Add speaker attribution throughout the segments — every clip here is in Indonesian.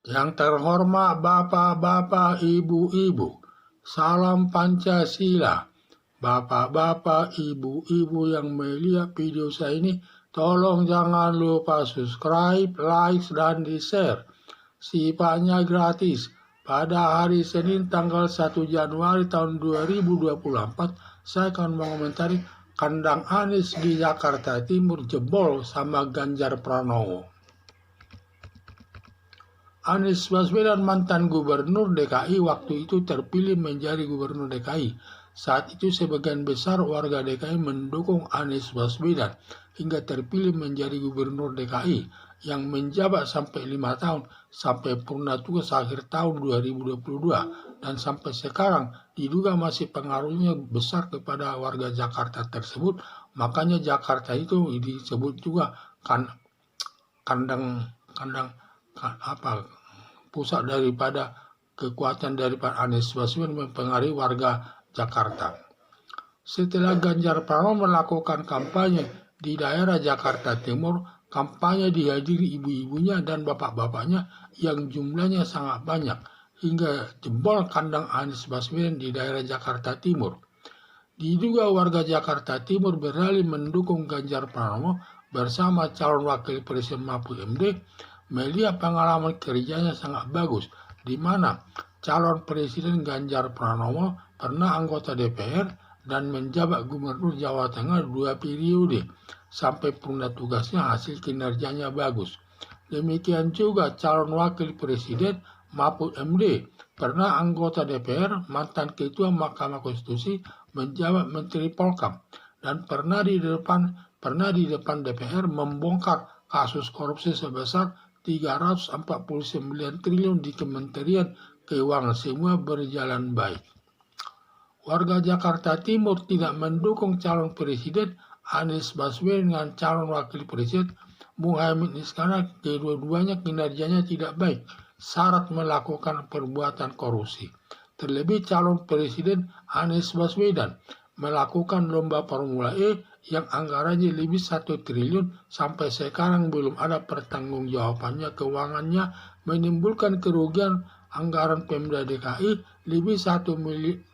Speaker 1: Yang terhormat bapak-bapak, ibu-ibu, salam Pancasila. Bapak-bapak, ibu-ibu yang melihat video saya ini, tolong jangan lupa subscribe, like, dan di-share. Sifatnya gratis. Pada hari Senin tanggal 1 Januari tahun 2024, saya akan mengomentari kandang Anies di Jakarta Timur jebol sama Ganjar Pranowo. Anies Baswedan, mantan gubernur DKI, waktu itu terpilih menjadi gubernur DKI. Saat itu sebagian besar warga DKI mendukung Anies Baswedan hingga terpilih menjadi gubernur DKI yang menjabat sampai 5 tahun sampai purna tugas akhir tahun 2022, dan sampai sekarang diduga masih pengaruhnya besar kepada warga Jakarta tersebut. Makanya Jakarta itu disebut juga pusat daripada kekuatan daripada Anies Baswedan mempengaruhi warga Jakarta. Setelah Ganjar Pranowo melakukan kampanye di daerah Jakarta Timur, kampanye dihadiri ibu-ibunya dan bapak-bapaknya yang jumlahnya sangat banyak hingga jebol kandang Anies Baswedan di daerah Jakarta Timur. Diduga warga Jakarta Timur beralih mendukung Ganjar Pranowo bersama calon wakil presiden Mahfud MD. Melihat pengalaman kerjanya sangat bagus, di mana calon presiden Ganjar Pranowo pernah anggota DPR dan menjabat gubernur Jawa Tengah 2 periode. Sampai purna tugasnya hasil kinerjanya bagus. Demikian juga calon wakil presiden Mahfud MD pernah anggota DPR, mantan ketua Mahkamah Konstitusi, menjabat menteri Polkam, dan pernah di depan DPR membongkar kasus korupsi sebesar 349 triliun di Kementerian Keuangan. Semua berjalan baik. Warga Jakarta Timur tidak mendukung calon presiden Anies Baswedan dengan calon wakil presiden Muhaimin Iskandar. Kedua-duanya kinerjanya tidak baik, syarat melakukan perbuatan korupsi. Terlebih calon presiden Anies Baswedan melakukan lomba Formula E yang anggarannya lebih 1 triliun, sampai sekarang belum ada pertanggungjawabannya keuangannya, menimbulkan kerugian anggaran Pemda DKI lebih 1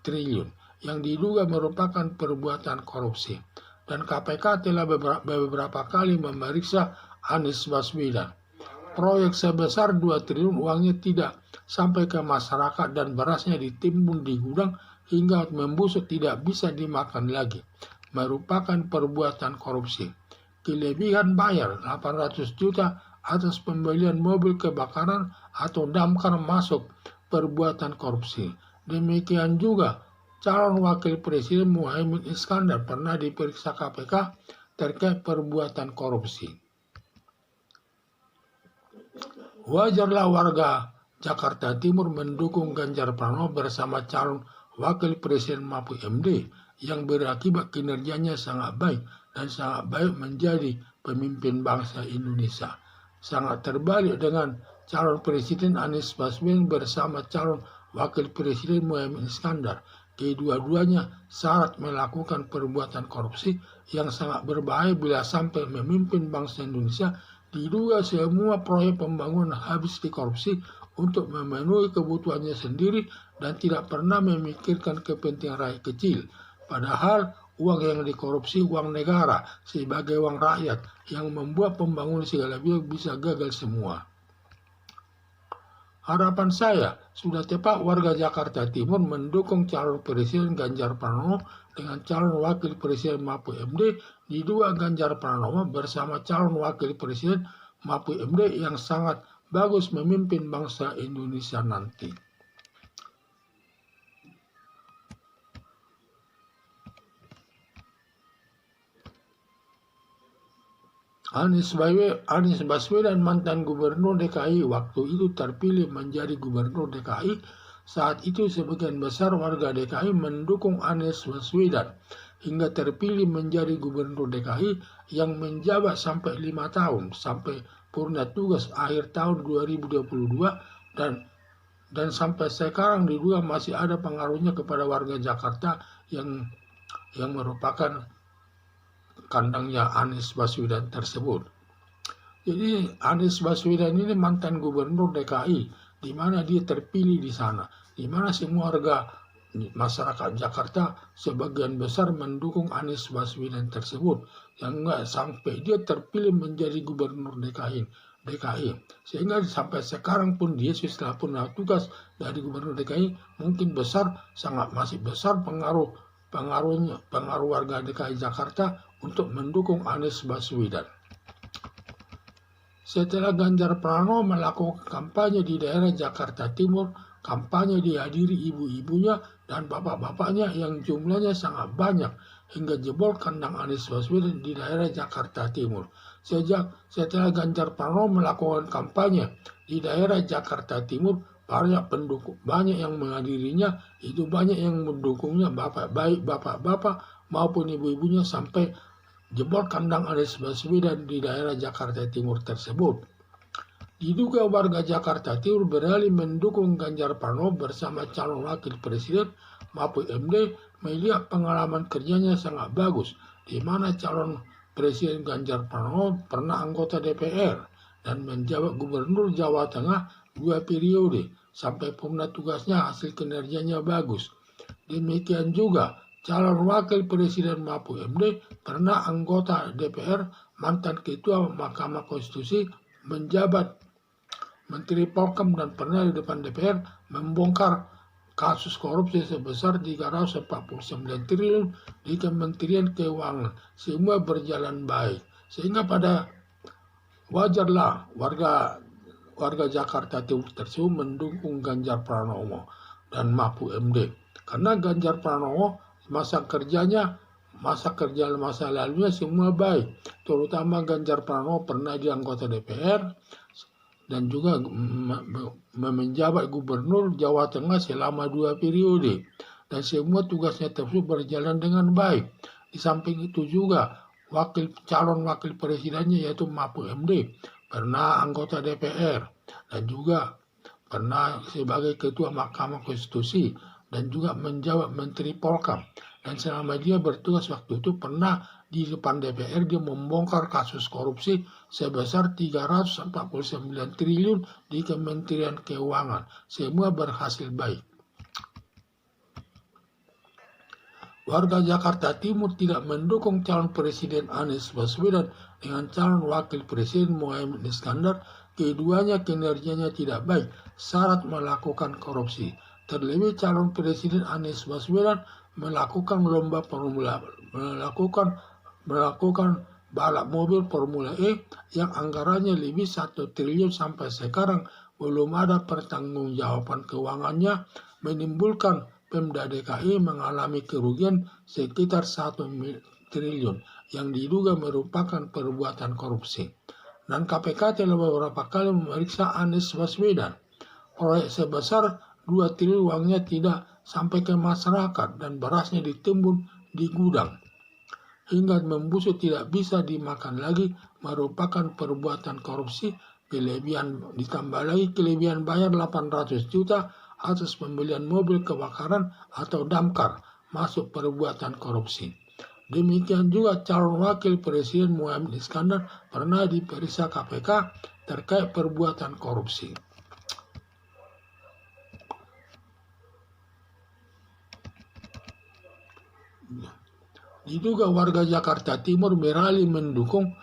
Speaker 1: triliun yang diduga merupakan perbuatan korupsi. Dan KPK telah beberapa kali memeriksa Anies Baswedan. Proyek sebesar 2 triliun uangnya tidak sampai ke masyarakat dan berasnya ditimbun di gudang hingga membusuk tidak bisa dimakan lagi, merupakan perbuatan korupsi. Kelebihan bayar 800 juta atas pembelian mobil kebakaran atau damkar masuk perbuatan korupsi. Demikian juga calon wakil presiden Muhaimin Iskandar pernah diperiksa KPK terkait perbuatan korupsi. Wajarlah warga Jakarta Timur mendukung Ganjar Pranowo bersama calon wakil presiden Mahfud MD yang berakibat kinerjanya sangat baik dan sangat baik menjadi pemimpin bangsa Indonesia. Sangat terbalik dengan calon presiden Anies Baswedan bersama calon wakil presiden Muhaimin Iskandar. Kedua-duanya syarat melakukan perbuatan korupsi yang sangat berbahaya bila sampai memimpin bangsa Indonesia. Diduga semua proyek pembangunan habis dikorupsi untuk memenuhi kebutuhannya sendiri dan tidak pernah memikirkan kepentingan rakyat kecil. Padahal uang yang dikorupsi uang negara sebagai uang rakyat yang membuat pembangunan segala bisa gagal semua. Harapan saya, sudah tepat warga Jakarta Timur mendukung calon presiden Ganjar Pranowo dengan calon wakil presiden Mahfud MD. Diduga Ganjar Pranowo bersama calon wakil presiden Mahfud MD yang sangat bagus memimpin bangsa Indonesia nanti. Anies Baswedan, mantan gubernur DKI, waktu itu terpilih menjadi gubernur DKI. Saat itu sebagian besar warga DKI mendukung Anies Baswedan hingga terpilih menjadi gubernur DKI yang menjabat sampai 5 tahun sampai purna tugas akhir tahun 2022, dan sampai sekarang diduga masih ada pengaruhnya kepada warga Jakarta yang merupakan kandangnya Anies Baswedan tersebut. Jadi Anies Baswedan ini mantan gubernur DKI, di mana dia terpilih di sana, di mana semua warga masyarakat Jakarta sebagian besar mendukung Anies Baswedan tersebut, yang enggak sampai dia terpilih menjadi gubernur DKI. Sehingga sampai sekarang pun dia setelah punya tugas dari gubernur DKI mungkin sangat masih besar pengaruh warga DKI Jakarta untuk mendukung Anies Baswedan. Setelah Ganjar Pranowo melakukan kampanye di daerah Jakarta Timur, kampanye dihadiri ibu-ibunya dan bapak-bapaknya yang jumlahnya sangat banyak hingga jebol kandang Anies Baswedan di daerah Jakarta Timur. Setelah Ganjar Pranowo melakukan kampanye di daerah Jakarta Timur, banyak yang menghadirinya, itu banyak yang mendukungnya, baik bapak-bapak maupun ibu-ibunya sampai jebol kandang Anies Baswedan di daerah Jakarta Timur tersebut. Diduga warga Jakarta Timur beralih mendukung Ganjar Pranowo bersama calon wakil presiden Mahfud MD melihat pengalaman kerjanya sangat bagus, di mana calon presiden Ganjar Pranowo pernah anggota DPR dan menjabat gubernur Jawa Tengah 2 periode sampai purna tugasnya hasil kinerjanya bagus. Demikian juga calon wakil presiden Mahfud MD pernah anggota DPR, mantan ketua Mahkamah Konstitusi, menjabat Menteri Polkam dan pernah di depan DPR membongkar kasus korupsi sebesar 349 triliun di Kementerian Keuangan. Semua berjalan baik. Sehingga wajarlah warga Jakarta Timur tersebut mendukung Ganjar Pranowo dan Mahfud MD. Karena Ganjar Pranowo masa lalunya semua baik, terutama Ganjar Pranowo pernah di anggota DPR dan juga menjabat gubernur Jawa Tengah selama 2 periode dan semua tugasnya tersebut berjalan dengan baik. Di samping itu juga calon wakil presidennya yaitu Mahfud MD pernah anggota DPR dan juga pernah sebagai ketua Mahkamah Konstitusi dan juga menjabat Menteri Polkam. Dan selama dia bertugas waktu itu pernah di depan DPR dia membongkar kasus korupsi sebesar 349 triliun di Kementerian Keuangan. Semua berhasil baik. Warga Jakarta Timur tidak mendukung calon presiden Anies Baswedan dengan calon wakil presiden Muhaimin Iskandar. Keduanya kinerjanya tidak baik, syarat melakukan korupsi. Terlebih calon presiden Anies Baswedan melakukan balap mobil Formula E yang anggarannya lebih 1 triliun sampai sekarang belum ada pertanggungjawaban keuangannya, menimbulkan Pemda DKI mengalami kerugian sekitar 1 triliun yang diduga merupakan perbuatan korupsi. Dan KPK telah beberapa kali memeriksa Anies Baswedan. Proyek sebesar 2 triliun uangnya tidak sampai ke masyarakat dan berasnya ditimbun di gudang hingga membusuk tidak bisa dimakan lagi, merupakan perbuatan korupsi. Ditambah lagi kelebihan bayar 800 juta atas pembelian mobil kebakaran atau damkar, masuk perbuatan korupsi. Demikian juga calon wakil presiden Muhaimin Iskandar pernah diperiksa KPK terkait perbuatan korupsi. Diduga warga Jakarta Timur beralih mendukung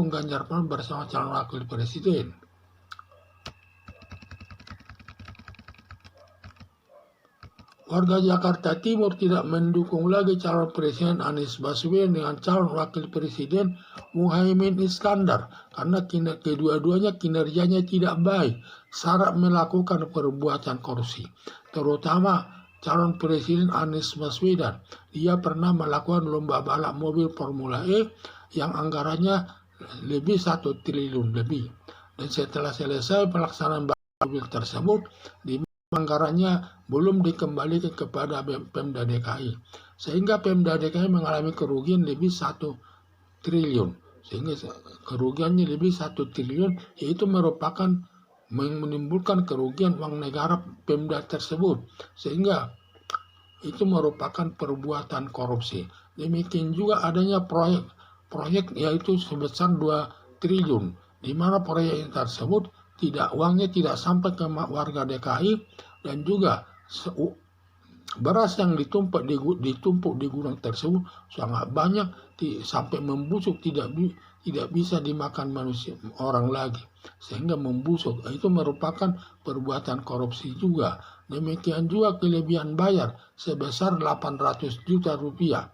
Speaker 1: Ganjar Pranowo bersama calon wakil presiden. Warga Jakarta Timur tidak mendukung lagi calon presiden Anies Baswedan dengan calon wakil presiden Muhaimin Iskandar karena kedua-duanya kinerjanya tidak baik, syarat melakukan perbuatan korupsi, terutama calon presiden Anies Baswedan. Dia pernah melakukan lomba balap mobil Formula E yang anggarannya lebih 1 triliun lebih. Dan setelah selesai pelaksanaan balap mobil tersebut, anggarannya belum dikembalikan kepada Pemda DKI. Sehingga Pemda DKI mengalami kerugian lebih 1 triliun. Sehingga kerugiannya lebih 1 triliun, yaitu merupakan menimbulkan kerugian uang negara Pemda tersebut, sehingga itu merupakan perbuatan korupsi. Demikian juga adanya proyek yaitu sebesar 2 triliun di mana proyek tersebut uangnya tidak sampai ke warga DKI, dan juga beras yang ditumpuk di gudang tersebut sangat banyak sampai membusuk, tidak bisa dimakan manusia orang lagi sehingga membusuk. Itu merupakan perbuatan korupsi juga. Demikian juga kelebihan bayar sebesar 800 juta rupiah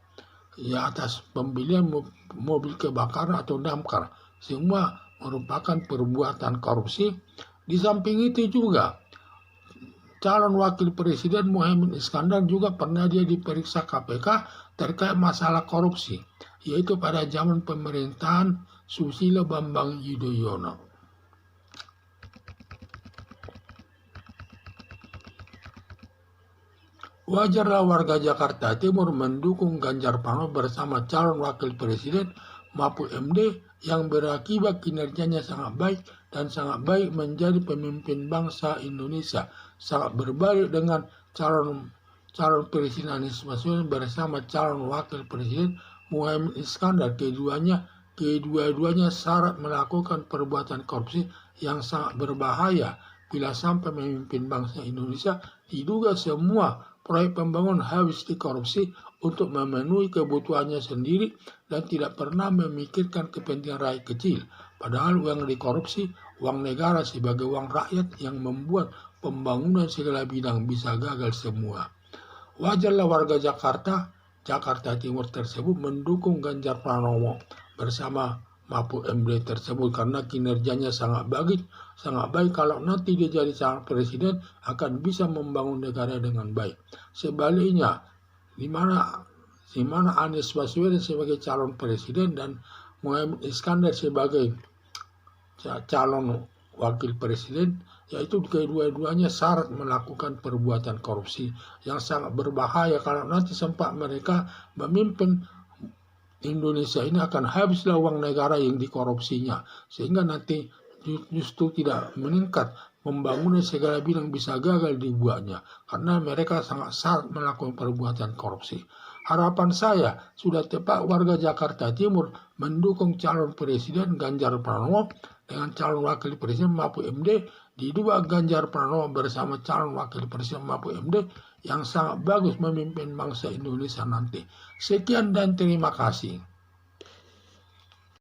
Speaker 1: ya atas pembelian mobil kebakaran atau damkar. Semua merupakan perbuatan korupsi. Di samping itu juga calon wakil presiden Muhaimin Iskandar juga pernah dia diperiksa KPK terkait masalah korupsi, yaitu pada zaman pemerintahan Susilo Bambang Yudhoyono. Wajarlah warga Jakarta Timur mendukung Ganjar Pranowo bersama calon wakil presiden Mahfud MD yang berakibat kinerjanya sangat baik dan sangat baik menjadi pemimpin bangsa Indonesia. Sangat berbalik dengan calon presiden Anies Baswedan bersama calon wakil presiden Muhaimin Iskandar. Kedua-duanya syarat melakukan perbuatan korupsi yang sangat berbahaya. Bila sampai memimpin bangsa Indonesia, diduga semua proyek pembangunan habis dikorupsi untuk memenuhi kebutuhannya sendiri dan tidak pernah memikirkan kepentingan rakyat kecil. Padahal uang dikorupsi, uang negara sebagai uang rakyat yang membuat pembangunan segala bidang bisa gagal semua. Wajarlah warga Jakarta Timur tersebut mendukung Ganjar Pranowo bersama Mahfud MD tersebut karena kinerjanya sangat baik. Kalau nanti dia jadi calon presiden akan bisa membangun negara dengan baik. Sebaliknya, di mana Anies Baswedan sebagai calon presiden dan Muhaimin Iskandar sebagai calon wakil presiden, yaitu kedua-duanya syarat melakukan perbuatan korupsi yang sangat berbahaya. Kalau nanti sempat mereka memimpin Indonesia ini, akan habislah uang negara yang dikorupsinya, sehingga nanti justru tidak meningkat pembangunan segala bidang bisa gagal dibuatnya karena mereka sangat syarat melakukan perbuatan korupsi. Harapan saya sudah tepat warga Jakarta Timur mendukung calon presiden Ganjar Pranowo dengan calon wakil presiden Mahfud MD. Diduga Ganjar Pranowo bersama calon wakil presiden Mahfud MD yang sangat bagus memimpin bangsa Indonesia nanti. Sekian dan terima kasih.